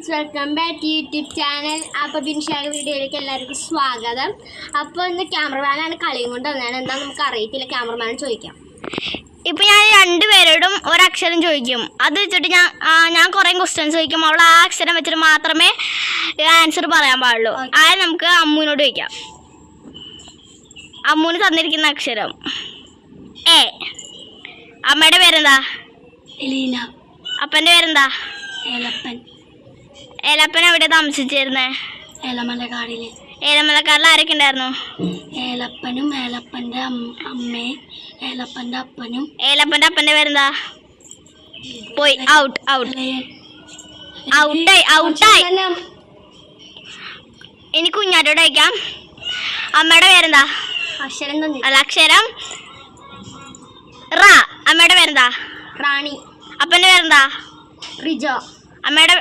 Welcome back YouTube channel. അപ്പോൾ ബിൻഷാഗ വീഡിയോയിലേക്ക് എല്ലാവർക്കും സ്വാഗതം. അപ്പോൾ ഇന്ന് ക്യാമറമാനാണ് കളിയും കൊണ്ട് വന്നതാണ്. എന്താ നമുക്ക് അറിയത്തില്ല, ക്യാമറമാൻ ചോദിക്കാം. ഇപ്പം ഞാൻ രണ്ടുപേരോടും ഒരക്ഷരം ചോദിക്കും. അത് വെച്ചിട്ട് ഞാൻ കുറേ ക്വസ്റ്റ്യൻസ് ചോദിക്കും. അവൾ ആ അക്ഷരം വെച്ചിട്ട് മാത്രമേ ആൻസർ പറയാൻ പാടുള്ളൂ. ആദ്യം നമുക്ക് അമ്മുവിനോട് ചോദിക്കാം. അമ്മുവിന് തന്നിരിക്കുന്ന അക്ഷരം എ. അമ്മയുടെ പേരെന്താ? എലീന. അപ്പൻ്റെ പേരെന്താ? ഏലപ്പൻ. ഏലപ്പൻ എവിടെ താമസിച്ചിരുന്നേ? ഏലമലക്കാടില്. ഏലമലക്കാടിൽ ആരൊക്കെ ഉണ്ടായിരുന്നു? ഏലപ്പനും ഏലപ്പൻ്റെ അമ്മയും ഏലപ്പൻ്റെ അപ്പനും. ഏലപ്പൻ്റെ അപ്പൻ്റെ പേരെന്താ? പോയി ഔട്ട്. ഔട്ടായി. ഇനി കുഞ്ഞാറ്റോട് അയക്കാം. അമ്മയുടെ പേരെന്താ? അക്ഷരം റ. അമ്മയുടെ പേരെന്താ? റാണി. അപ്പൻ്റെ പേരെന്താ? റിജോ. അമ്മയുടെ